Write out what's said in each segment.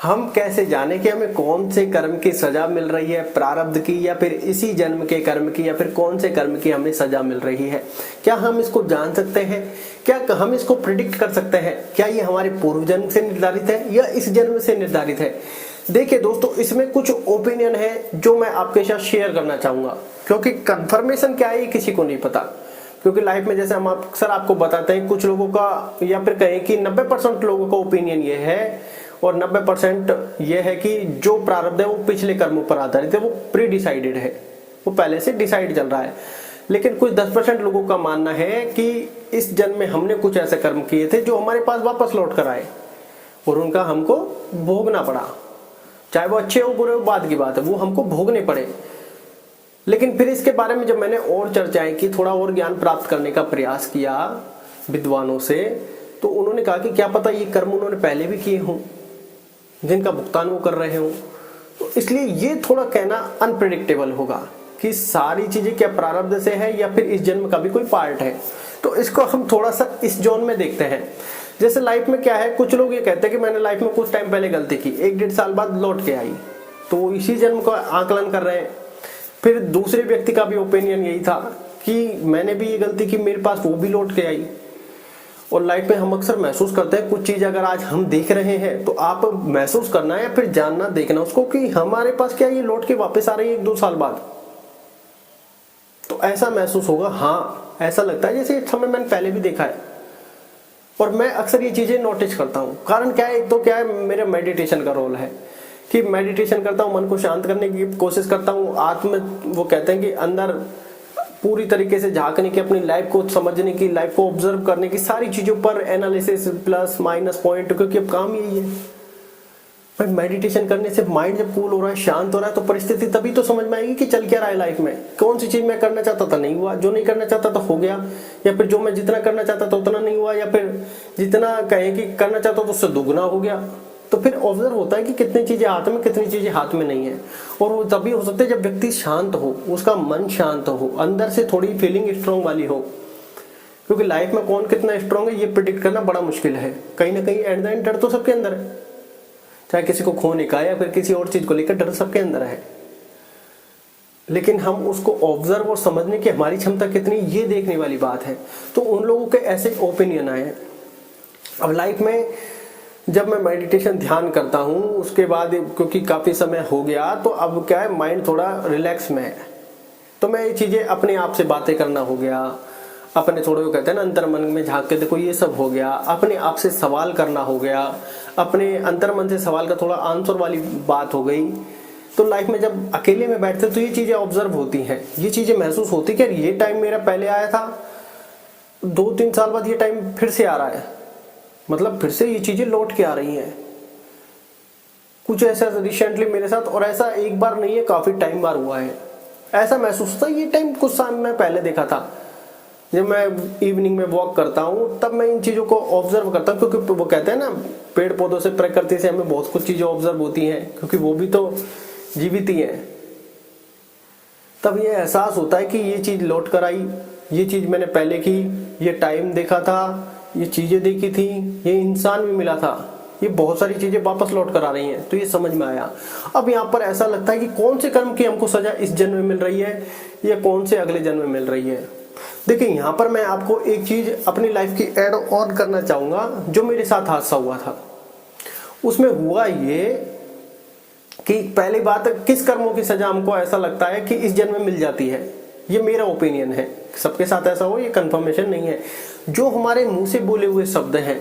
हम कैसे जाने कि हमें कौन से कर्म की सजा मिल रही है, प्रारब्ध की या फिर इसी जन्म के कर्म की, या फिर कौन से कर्म की हमें सजा मिल रही है? क्या हम इसको जान सकते हैं? क्या हम इसको प्रिडिक्ट कर सकते हैं? क्या ये हमारे पूर्व जन्म से निर्धारित है या इस जन्म से निर्धारित है? देखिए दोस्तों, इसमें कुछ ओपिनियन है जो मैं आपके साथ शेयर करना चाहूंगा, क्योंकि कंफर्मेशन क्या है ये किसी को नहीं पता। क्योंकि लाइफ में जैसे हम अक्सर आपको बताते हैं, कुछ लोगों का या फिर कहें कि 90% लोगों का ओपिनियन ये है और 90% ये है कि जो प्रारब्ध है वो पिछले कर्मों पर आधारित है, वो प्री डिसाइडेड है, वो पहले से डिसाइड चल रहा है। लेकिन कुछ 10% लोगों का मानना है कि इस जन्म में हमने कुछ ऐसे कर्म किए थे जो हमारे पास वापस लौट कर आए और उनका हमको भोगना पड़ा। चाहे वो अच्छे हो बुरे हो बात की बात है, वो हमको भोगने पड़े। लेकिन फिर इसके बारे में जब मैंने और चर्चाएं की, थोड़ा और ज्ञान प्राप्त करने का प्रयास किया विद्वानों से, तो उन्होंने कहा कि क्या पता ये कर्म उन्होंने पहले भी किए हों जिनका भुगतान वो कर रहे हों। तो इसलिए ये थोड़ा कहना अनप्रेडिक्टेबल होगा कि सारी चीजें क्या प्रारब्ध से है या फिर इस जन्म का भी कोई पार्ट है। तो इसको हम थोड़ा सा इस जोन में देखते हैं। जैसे लाइफ में क्या है, कुछ लोग ये कहते हैं कि मैंने लाइफ में कुछ टाइम पहले गलती की, 1-1.5 साल बाद लौट के आई, तो वो इसी जन्म का आकलन कर रहे हैं। फिर दूसरे व्यक्ति का भी ओपिनियन यही था कि मैंने भी ये गलती की, मेरे पास वो भी लौट के आई। और लाइफ में हम अक्सर महसूस करते हैं कुछ चीज अगर आज हम देख रहे हैं तो आप महसूस करना या फिर जानना देखना उसको कि हमारे पास क्या ये लौट के वापस आ रही है 1-2 साल बाद। तो ऐसा महसूस होगा, हाँ ऐसा लगता है जैसे समय मैंने पहले भी देखा है। और मैं अक्सर ये चीजें नोटिस करता हूँ। कारण क्या है, एक तो क्या है, मेरा मेडिटेशन का रोल है कि मेडिटेशन करता हूँ, मन को शांत करने की कोशिश करता हूँ, वो कहते हैं कि अंदर पूरी तरीके से झांकने की, अपनी लाइफ को समझने की, लाइफ को ऑब्जर्व करने की, सारी चीजों पर एनालिसिस प्लस माइनस पॉइंट, क्योंकि अब काम यही है भाई। मेडिटेशन करने से माइंड जब कूल हो रहा है, शांत हो रहा है, तो परिस्थिति तभी तो समझ में आएगी कि चल क्या रहा है लाइफ में, कौन सी चीज मैं करना चाहता था नहीं हुआ, जो नहीं करना चाहता था हो गया, या फिर जो मैं जितना करना चाहता था उतना नहीं हुआ, या फिर जितना कहें कि करना चाहता था उससे दुगना हो गया। तो फिर ऑब्जर्व होता है कि कितनी चीजें हाथ में, कितनी चीजें हाथ में नहीं है। और वो तभी हो सकता है जब व्यक्ति शांत हो, उसका मन शांत हो, अंदर से थोड़ी फीलिंग स्ट्रांग वाली हो। क्योंकि लाइफ में कौन कितना स्ट्रांग है ये प्रिडिक्ट करना बड़ा मुश्किल है। कहीं ना कहीं एट द एंड डर तो सबके अंदर है, चाहे किसी को खोने का या फिर किसी और चीज को लेकर डर सबके अंदर है। लेकिन हम उसको ऑब्जर्व और समझने की हमारी क्षमता कितनी, ये देखने वाली बात है। तो उन लोगों के ऐसे ओपिनियन आए। अब लाइफ में जब मैं मेडिटेशन ध्यान करता हूँ उसके बाद, क्योंकि काफी समय हो गया, तो अब क्या है माइंड थोड़ा रिलैक्स में है, तो मैं ये चीजें अपने आप से बातें करना हो गया, अपने थोड़े वो कहते हैं ना अंतर मन में झांक के देखो, ये सब हो गया। अपने आप से सवाल करना हो गया, अपने अंतर मन से सवाल का थोड़ा आंसर वाली बात हो गई। तो लाइफ में जब अकेले में बैठते तो ये चीजें ऑब्जर्व होती हैं, ये चीजें महसूस होती कि ये टाइम मेरा पहले आया था, 2-3 साल बाद ये टाइम फिर से आ रहा है, मतलब फिर से ये चीजें लौट के आ रही हैं। कुछ ऐसा रिसेंटली मेरे साथ, और ऐसा एक बार नहीं है, काफी टाइम बार हुआ है। ऐसा महसूस होता है ये टाइम कुछ साल में पहले देखा था। जब मैं इवनिंग में वॉक करता हूँ तब मैं इन चीजों को ऑब्जर्व करता हूँ, क्योंकि वो कहते हैं ना पेड़ पौधों से, प्रकृति से हमें बहुत कुछ चीजें ऑब्जर्व होती हैं, क्योंकि वो भी तो जीवित ही हैं। तब ये एहसास होता है कि ये चीज लौट कर आई, ये चीज मैंने पहले की, ये टाइम देखा था, ये चीजें देखी थी, ये इंसान भी मिला था, ये बहुत सारी चीजें वापस लौट कर आ रही हैं। तो ये समझ में आया। अब यहाँ पर ऐसा लगता है कि कौन से कर्म की हमको सजा इस जन्म में मिल रही है या कौन से अगले जन्म में मिल रही है। देखिए यहाँ पर मैं आपको एक चीज अपनी लाइफ की ऐड ऑन करना चाहूंगा, जो मेरे साथ हादसा हुआ था। उसमें हुआ ये कि पहली बात, किस कर्मों की सजा हमको ऐसा लगता है कि इस जन्म में मिल जाती है, ये मेरा ओपिनियन है। सबके साथ ऐसा हो ये कंफर्मेशन नहीं है। जो हमारे मुंह से बोले हुए शब्द हैं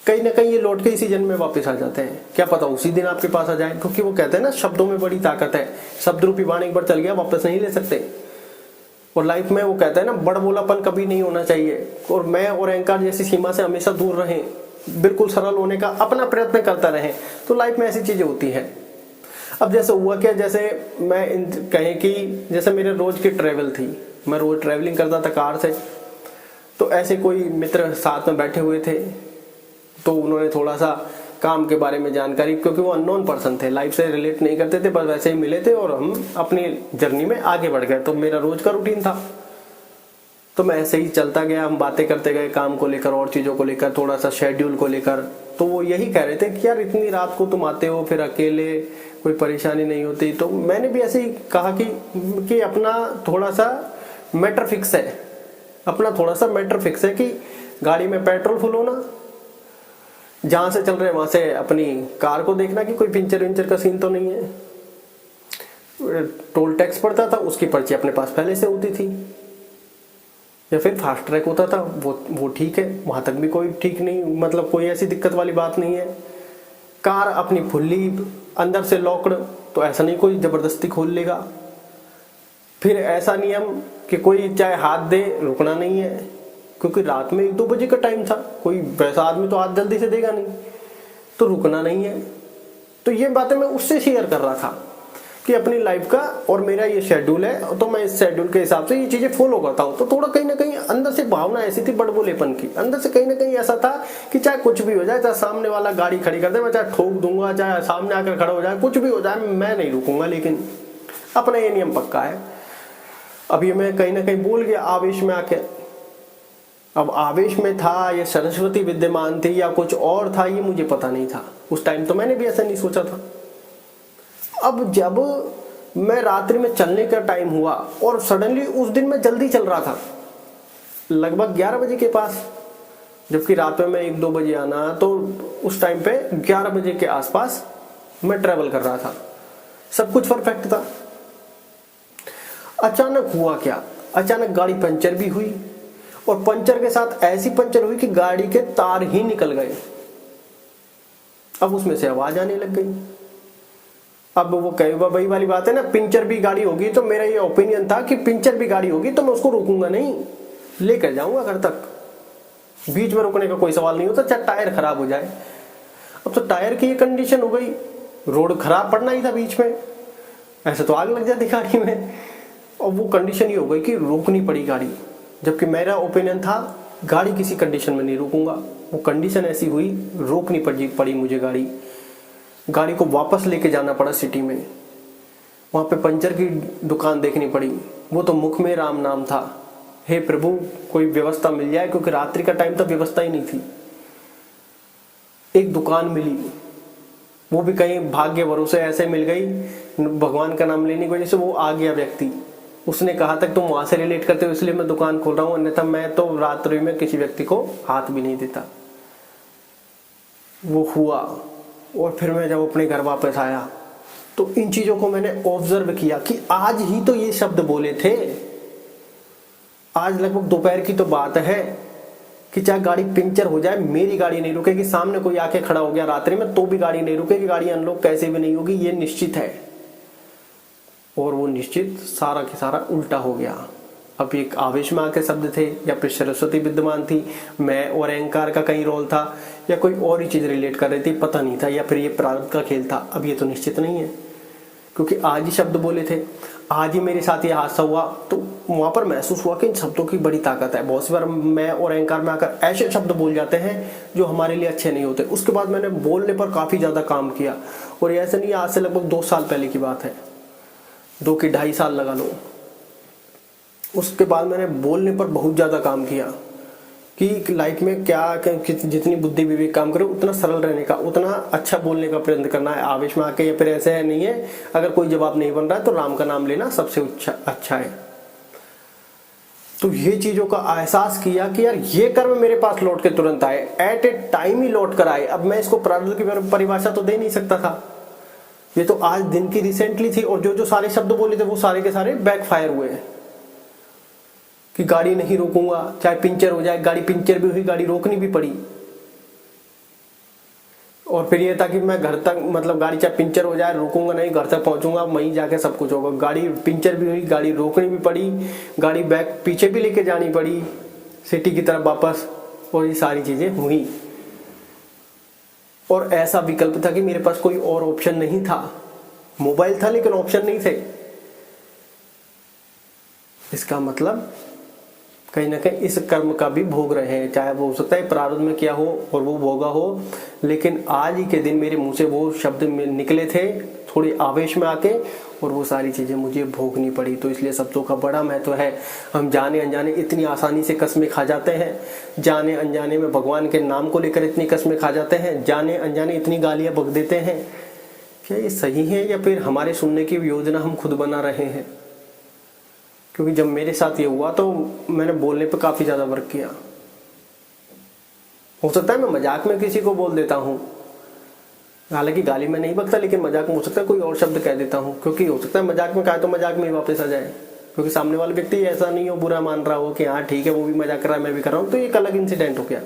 कहीं ना कहीं ये लौट के इसी जन्म में वापस आ जाते हैं। क्या पता उसी दिन आपके पास आ जाए, क्योंकि वो कहते हैं ना शब्दों में बड़ी ताकत है। शब्द रूपी बाण एक बार चल गया वापस नहीं ले सकते। और लाइफ में वो कहते हैं ना बड़बोलापन कभी नहीं होना चाहिए, और मैं और अहंकार जैसी सीमा से हमेशा दूर रहें, बिल्कुल सरल होने का अपना प्रयत्न करता रहें। तो लाइफ में ऐसी चीजें होती हैं। अब जैसे हुआ क्या, जैसे मैं कहें कि जैसे मेरे रोज की ट्रेवल थी, मैं रोज ट्रेवलिंग करता था कार से। तो ऐसे कोई मित्र साथ में बैठे हुए थे, तो उन्होंने थोड़ा सा काम के बारे में जानकारी, क्योंकि वो अननोन पर्सन थे, लाइफ से रिलेट नहीं करते थे, बस वैसे ही मिले थे और हम अपनी जर्नी में आगे बढ़ गए। तो मेरा रोज का रूटीन था, तो मैं ऐसे ही चलता गया, हम बातें करते गए काम को लेकर और चीजों को लेकर, थोड़ा सा शेड्यूल को लेकर। तो वो यही कह रहे थे कि यार इतनी रात को तुम आते हो, फिर अकेले, कोई परेशानी नहीं होती। तो मैंने भी ऐसे ही कहा कि अपना थोड़ा सा मैटर फिक्स है, अपना थोड़ा सा मैटर फिक्स है कि गाड़ी में पेट्रोल फुल होना, जहां से चल रहे वहां से अपनी कार को देखना कि कोई पिंचर विंचर का सीन तो नहीं है। टोल टैक्स पड़ता था, उसकी पर्ची अपने पास पहले से होती थी, या फिर फास्ट ट्रैक होता था, वो ठीक है, वहां तक भी कोई ठीक नहीं, मतलब कोई ऐसी दिक्कत वाली बात नहीं है। कार अपनी फुल्ली अंदर से लॉक्ड, तो ऐसा नहीं कोई जबरदस्ती खोल लेगा। फिर ऐसा नियम कि कोई चाहे हाथ दे, रुकना नहीं है, क्योंकि रात में 1-2 बजे का टाइम था, कोई वैसा आदमी तो हाथ जल्दी से देगा नहीं, तो रुकना नहीं है। तो ये बातें मैं उससे शेयर कर रहा था कि अपनी लाइफ का और मेरा ये शेड्यूल है, तो मैं इस शेड्यूल के हिसाब से ये चीजें फॉलो करता हूँ। तो थोड़ा कहीं ना कहीं अंदर से भावना ऐसी थी बड़बोलेपन की, अंदर से कहीं ना कहीं ऐसा था कि चाहे कुछ भी हो जाए, चाहे सामने वाला गाड़ी खड़ी कर दे, मैं चाहे ठोक दूंगा, चाहे सामने आकर खड़ा हो जाए, कुछ भी हो जाए, मैं नहीं रुकूंगा। लेकिन अपना ये नियम पक्का है। अब ये मैं कहीं ना कहीं भूल गया आवेश में आके। अब आवेश में था, ये सरस्वती विद्यमान थी या कुछ और था, ये मुझे पता नहीं था। उस टाइम तो मैंने भी ऐसा नहीं सोचा था। अब जब मैं रात्रि में चलने का टाइम हुआ और सडनली उस दिन मैं जल्दी चल रहा था, लगभग 11 बजे के पास, जबकि रात में मैं 1-2 बजे आना, तो उस टाइम पे 11 बजे के आसपास मैं ट्रेवल कर रहा था, सब कुछ परफेक्ट था। अचानक हुआ क्या, अचानक गाड़ी पंचर भी हुई, और पंचर के साथ ऐसी पंचर हुई कि गाड़ी के तार ही निकल गए। अब उसमें से आवाज आने लग गई। अब वो कई वही वाली बात है ना, पिंचर भी गाड़ी होगी, तो मेरा ये ओपिनियन था कि पिंचर भी गाड़ी होगी तो मैं उसको रोकूंगा नहीं, लेकर जाऊंगा घर तक। बीच में रोकने का कोई सवाल नहीं होता, चाहे टायर खराब हो जाए। अब तो टायर की ये कंडीशन हो गई, रोड खराब पड़ना ही था बीच में, ऐसे तो आग लग जाती गाड़ी में। और वो कंडीशन ये हो गई कि रोकनी पड़ी गाड़ी, जबकि मेरा ओपिनियन था गाड़ी किसी कंडीशन में नहीं रोकूंगा। वो कंडीशन ऐसी हुई, रोकनी पड़ी मुझे गाड़ी को वापस लेके जाना पड़ा सिटी में। वहां पे पंचर की दुकान देखनी पड़ी, वो तो मुख में राम नाम था, हे प्रभु कोई व्यवस्था मिल जाए, क्योंकि रात्रि का टाइम था, व्यवस्था ही नहीं थी। एक दुकान मिली, वो भी कहीं भाग्य भरोसे ऐसे मिल गई, भगवान का नाम लेने की वजह से वो आ गया व्यक्ति। उसने कहा था तुम वहां से रिलेट करते हो इसलिए मैं दुकान खोल रहा हूं, अन्यथा मैं तो रात्रि में किसी व्यक्ति को हाथ भी नहीं देता। वो हुआ, और फिर मैं जब अपने घर वापस आया तो इन चीजों को मैंने ऑब्जर्व किया कि आज ही तो ये शब्द बोले थे। आज लगभग दोपहर की तो बात है कि चाहे गाड़ी पंचर हो जाए, मेरी गाड़ी नहीं रुकेगी। सामने कोई आके खड़ा हो गया रात्रि में तो भी गाड़ी नहीं रुकेगी, गाड़ी अनलॉक कैसे भी नहीं होगी, ये निश्चित है। और वो निश्चित सारा के सारा उल्टा हो गया। अब एक आवेश में आके शब्द थे, या फिर सरस्वती विद्यमान थी, मैं और अहंकार का कहीं रोल था, या कोई और ही चीज रिलेट कर रही थी, पता नहीं था, या फिर ये प्रारब्ध का खेल था। अब ये तो निश्चित नहीं है, क्योंकि आज ही शब्द बोले थे, आज ही मेरे साथ ये हादसा हुआ। तो वहां पर महसूस हुआ कि इन शब्दों की बड़ी ताकत है। बहुत सी बार मैं और अहंकार में आकर ऐसे शब्द बोल जाते हैं जो हमारे लिए अच्छे नहीं होते। उसके बाद मैंने बोलने पर काफी ज्यादा काम किया, और ऐसे नहीं, आज से लगभग 2 साल पहले की बात है, 2 की 2.5 साल लगा लो। उसके बाद मैंने बोलने पर बहुत ज्यादा काम किया कि लाइफ में जितनी बुद्धि विवेक काम करे, उतना सरल रहने का, उतना अच्छा बोलने का प्रयत्न करना है। आवेश में आके या फिर ऐसे है नहीं है, अगर कोई जवाब नहीं बन रहा है तो राम का नाम लेना सबसे अच्छा है। तो ये चीजों का एहसास किया कि यार ये कर्म मेरे पास लौट के तुरंत आए, एट ए टाइम ही लौट कर आए। अब मैं इसको प्रारब्ध की परिभाषा तो दे नहीं सकता था, ये तो आज दिन की रिसेंटली थी। और जो सारे शब्द बोले थे वो सारे के सारे बैकफायर हुए हैं कि गाड़ी नहीं रोकूंगा, चाहे पिंचर हो जाए। गाड़ी पिंचर भी हुई, गाड़ी रोकनी भी पड़ी। और फिर ये था कि मैं घर तक, मतलब गाड़ी चाहे पिंचर हो जाए, रोकूंगा नहीं, घर तक पहुंचूंगा, वहीं जाके सब कुछ होगा। गाड़ी पिंचर भी हुई, गाड़ी रोकनी भी पड़ी, गाड़ी बैक पीछे भी लेके जानी पड़ी सिटी की तरफ वापस, और ये सारी चीजें हुई। और ऐसा विकल्प था कि मेरे पास कोई और ऑप्शन नहीं था। मोबाइल था लेकिन ऑप्शन नहीं थे। इसका मतलब कहीं ना कहीं इस कर्म का भी भोग रहे हैं, चाहे वो हो सकता है प्रारब्ध में किया हो और वो भोगा हो, लेकिन आज ही के दिन मेरे मुंह से वो शब्द निकले थे थोड़ी आवेश में आके, और वो सारी चीज़ें मुझे भोगनी पड़ी। तो इसलिए शब्दों का बड़ा महत्व है। हम जाने अनजाने इतनी आसानी से कस्में खा जाते हैं, जाने अनजाने में भगवान के नाम को लेकर इतनी कस्में खा जाते हैं, जाने अनजाने इतनी गालियाँ बक देते हैं। क्या ये सही है या फिर हमारे सुनने की योजना हम खुद बना रहे हैं? क्योंकि जब मेरे साथ ये हुआ तो मैंने बोलने पे काफ़ी ज़्यादा वर्क किया। हो सकता है मैं मजाक में किसी को बोल देता हूँ, हालांकि गाली में नहीं बकता, लेकिन मजाक में हो सकता है कोई और शब्द कह देता हूँ, क्योंकि हो सकता है मजाक में कहा तो मजाक में ही वापस आ जाए, क्योंकि सामने वाला व्यक्ति ऐसा नहीं हो बुरा मान रहा हो कि हाँ ठीक है वो भी मजाक कर रहा है मैं भी कर रहा हूँ, तो एक अलग इंसिडेंट हो गया।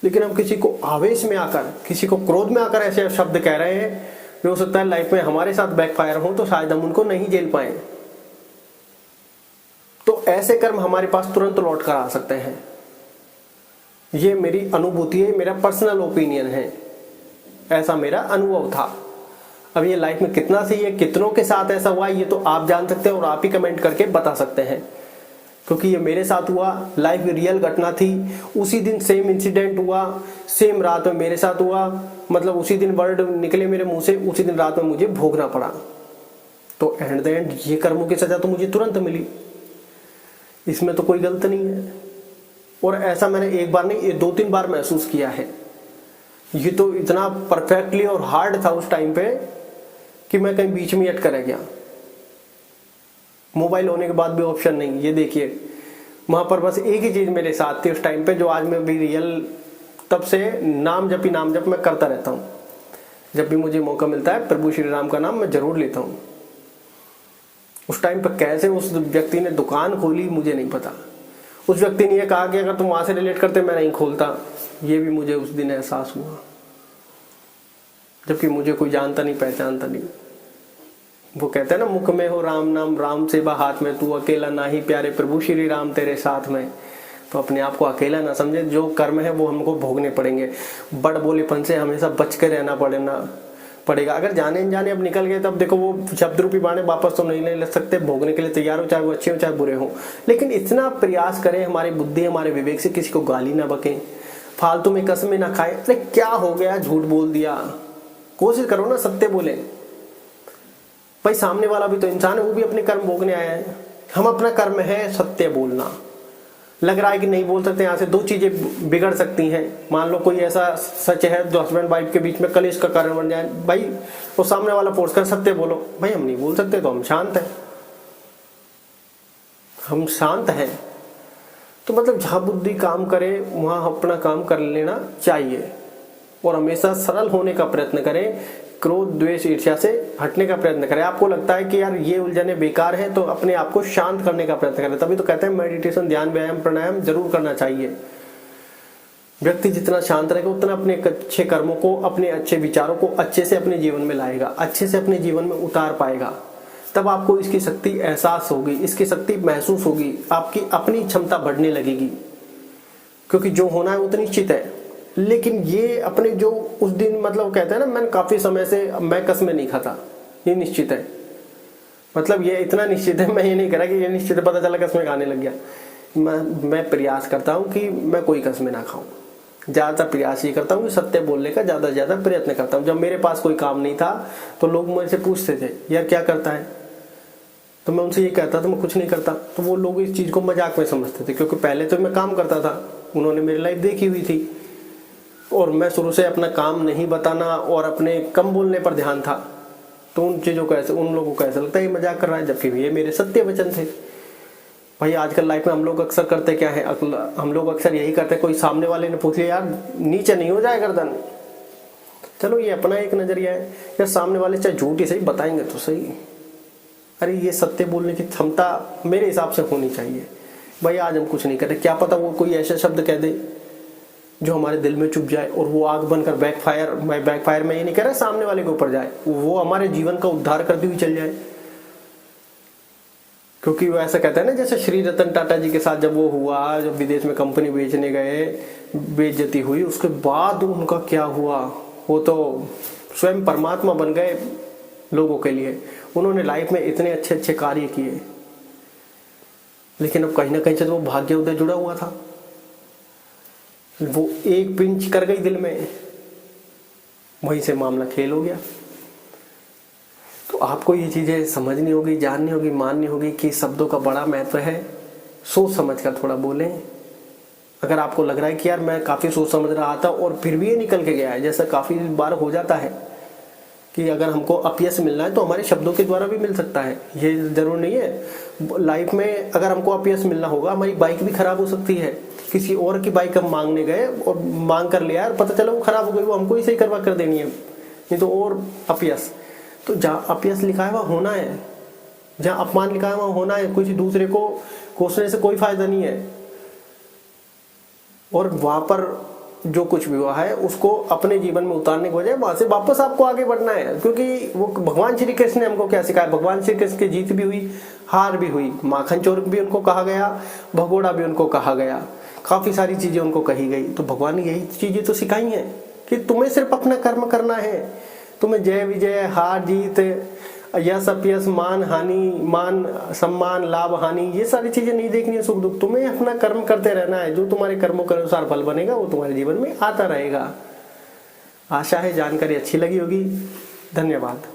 लेकिन हम किसी को आवेश में आकर, किसी को क्रोध में आकर ऐसे शब्द कह रहे हैं, हो सकता है लाइफ में हमारे साथ बैकफायर हो तो शायद हम उनको नहीं झेल पाए। तो ऐसे कर्म हमारे पास तुरंत लौट कर आ सकते हैं। ये मेरी अनुभूति है, मेरा पर्सनल ओपिनियन है, ऐसा मेरा अनुभव था। अब ये लाइफ में कितना सही है, कितनों के साथ ऐसा हुआ, ये तो आप जान सकते हैं और आप ही कमेंट करके बता सकते हैं, क्योंकि ये मेरे साथ हुआ, लाइफ में रियल घटना थी। उसी दिन सेम इंसिडेंट हुआ, सेम रात में मेरे साथ हुआ, मतलब उसी दिन वर्ड निकले मेरे मुंह से, उसी दिन रात में मुझे भोगना पड़ा। तो एंड द एंड ये कर्मों की सजा तो मुझे तुरंत मिली, इसमें तो कोई गलत नहीं है। और ऐसा मैंने एक बार नहीं, ये 2-3 बार महसूस किया है। ये तो इतना परफेक्टली और हार्ड था उस टाइम पे कि मैं कहीं बीच में अटका रह गया। मोबाइल होने के बाद भी ऑप्शन नहीं, ये देखिए वहां पर बस एक ही चीज मेरे साथ थी उस टाइम पे, जो आज मैं भी रियल, तब से नाम जप मैं करता रहता हूँ। जब भी मुझे मौका मिलता है प्रभु श्री राम का नाम मैं जरूर लेता हूँ। उस टाइम पर कैसे उस व्यक्ति ने दुकान खोली मुझे नहीं पता। उस व्यक्ति ने यह कहा कि अगर तुम वहां से रिलेट करते मैं नहीं खोलता, ये भी मुझे उस दिन एहसास हुआ, जबकि मुझे कोई जानता नहीं पहचानता नहीं। वो कहते हैं ना, मुख में हो राम नाम, राम सेवा हाथ में, तू अकेला ना ही प्यारे, प्रभु श्री राम तेरे साथ में। तो अपने आप को अकेला ना समझे, जो कर्म है वो हमको भोगने पड़ेंगे। बड़ बोलेपन से हमेशा बच कर रहना पड़ेगा। अगर जाने अनजाने अब निकल गए तब देखो वो शब्द रूपी बाणे वापस तो नहीं ले सकते, भोगने के लिए तैयार हो, चाहे वो अच्छे हो चाहे बुरे हो। लेकिन इतना प्रयास करें, हमारी बुद्धि हमारे विवेक से किसी को गाली ना बकें, फालतू में कसमें ना खाएं। अरे क्या हो गया, झूठ बोल दिया, कोशिश करो ना सत्य बोले। भाई सामने वाला भी तो इंसान है, वो भी अपने कर्म भोगने आया है। हम अपना कर्म है सत्य बोलना। लग रहा है कि नहीं बोल सकते, यहाँ से 2 चीजें बिगड़ सकती हैं। मान लो कोई ऐसा सच है जो हस्बैंड वाइफ के बीच में कलेश का कारण बन जाए, भाई वो सामने वाला फोर्स कर सत्य बोलो, भाई हम नहीं बोल सकते तो हम शांत हैं, हम शांत हैं। तो मतलब जहां बुद्धि काम करे वहां अपना काम कर लेना चाहिए, और हमेशा सरल होने का प्रयत्न करें, क्रोध द्वेष ईर्ष्या से हटने का प्रयत्न करें। आपको लगता है कि यार ये उलझने बेकार है तो अपने आप को शांत करने का प्रयत्न करें। तभी तो कहते हैं मेडिटेशन, ध्यान, व्यायाम, प्राणायाम जरूर करना चाहिए। व्यक्ति जितना शांत रहेगा उतना अपने अच्छे कर्मों को, अपने अच्छे विचारों को अच्छे से अपने जीवन में लाएगा, अच्छे से अपने जीवन में उतार पाएगा। तब आपको इसकी शक्ति एहसास होगी, इसकी शक्ति महसूस होगी, आपकी अपनी क्षमता बढ़ने लगेगी, क्योंकि जो होना है वो तो निश्चित है। लेकिन ये अपने जो उस दिन, मतलब कहते हैं ना, मैंने काफी समय से मैं कसमें नहीं खाता, ये निश्चित है। मतलब ये इतना निश्चित है, मैं ये नहीं कह रहा कि ये निश्चित है, पता चला कसमें खाने लग गया। मैं प्रयास करता हूँ कि मैं कोई कसमें ना खाऊं। ज्यादातर प्रयास ये करता हूँ कि सत्य बोलने का ज्यादा से ज्यादा प्रयत्न करता हूँ। जब मेरे पास कोई काम नहीं था तो लोग मुझसे पूछते थे यार क्या करता है, तो मैं उनसे ये कहता था मैं कुछ नहीं करता। तो वो लोग इस चीज को मजाक में समझते थे, क्योंकि पहले तो मैं काम करता था, उन्होंने मेरी लाइफ देखी हुई थी, और मैं शुरू से अपना काम नहीं बताना और अपने कम बोलने पर ध्यान था। तो उन चीजों को ऐसे, उन लोगों को ऐसा लगता है ये मजाक कर रहा है, जबकि ये मेरे सत्य वचन थे। भाई आजकल लाइफ में हम लोग अक्सर करते क्या है, हम लोग अक्सर यही करते हैं, कोई सामने वाले ने पूछ लिया यार नीचे नहीं हो जाए गर्दन, चलो ये अपना एक नजरिया है, यार सामने वाले चाहे झूठ ही सही बताएंगे तो सही। अरे ये सत्य बोलने की क्षमता मेरे हिसाब से होनी चाहिए। भाई आज हम कुछ नहीं कर रहे, क्या पता वो कोई ऐसा शब्द कह दे जो हमारे दिल में चुभ जाए और वो आग बनकर बैकफायर में ये नहीं कह रहा सामने वाले के ऊपर जाए, वो हमारे जीवन का उद्धार करती हुई चल जाए। क्योंकि वो ऐसा कहता है ना, जैसे श्री रतन टाटा जी के साथ जब वो हुआ, जब विदेश में कंपनी बेचने गए, बेइज्जती हुई, उसके बाद उनका क्या हुआ, वो तो स्वयं परमात्मा बन गए लोगों के लिए। उन्होंने लाइफ में इतने अच्छे अच्छे कार्य किए, लेकिन अब कहीं ना कहीं से तो वो भाग्य उदय जुड़ा हुआ था। वो एक पिंच कर गई दिल में, वहीं से मामला खेल हो गया। तो आपको ये चीज़ें समझनी होगी, जाननी होगी, माननी होगी कि शब्दों का बड़ा महत्व है। सोच समझ कर थोड़ा बोलें। अगर आपको लग रहा है कि यार मैं काफ़ी सोच समझ रहा था और फिर भी ये निकल के गया है, जैसा काफ़ी बार हो जाता है कि अगर हमको अपयश मिलना है तो हमारे शब्दों के द्वारा भी मिल सकता है। ये जरूर नहीं है। लाइफ में अगर हमको अपयश मिलना होगा, हमारी बाइक भी खराब हो सकती है। किसी और की बाइक हम मांगने गए और मांग कर लिया और पता चला वो खराब हो गई, वो हमको ही सही करवा कर देनी है, नहीं तो और अपयश। तो जहाँ अपयश लिखा है वहाँ होना है, जहाँ अपमान लिखा है वहाँ होना है। किसी दूसरे को कोसने से कोई फायदा नहीं है। और वहां पर जो कुछ भी हुआ है उसको अपने जीवन में उतारने के बजाय वहां से वापस आपको आगे बढ़ना है। क्योंकि वो भगवान श्री कृष्ण ने हमको क्या सिखाया, भगवान श्री कृष्ण की जीत भी हुई, हार भी हुई। माखन चोर भी उनको कहा गया, भगोड़ा भी उनको कहा गया, काफी सारी चीजें उनको कही गई। तो भगवान ने यही चीजें तो सिखाई हैं कि तुम्हें सिर्फ अपना कर्म करना है। तुम्हें जय विजय, हार जीत, यश अपयश, मान हानि, मान सम्मान, लाभ हानि, ये सारी चीजें नहीं देखनी है, सुख दुख। तुम्हें अपना कर्म करते रहना है। जो तुम्हारे कर्मों के अनुसार फल बनेगा वो तुम्हारे जीवन में आता रहेगा। आशा है जानकारी अच्छी लगी होगी। धन्यवाद।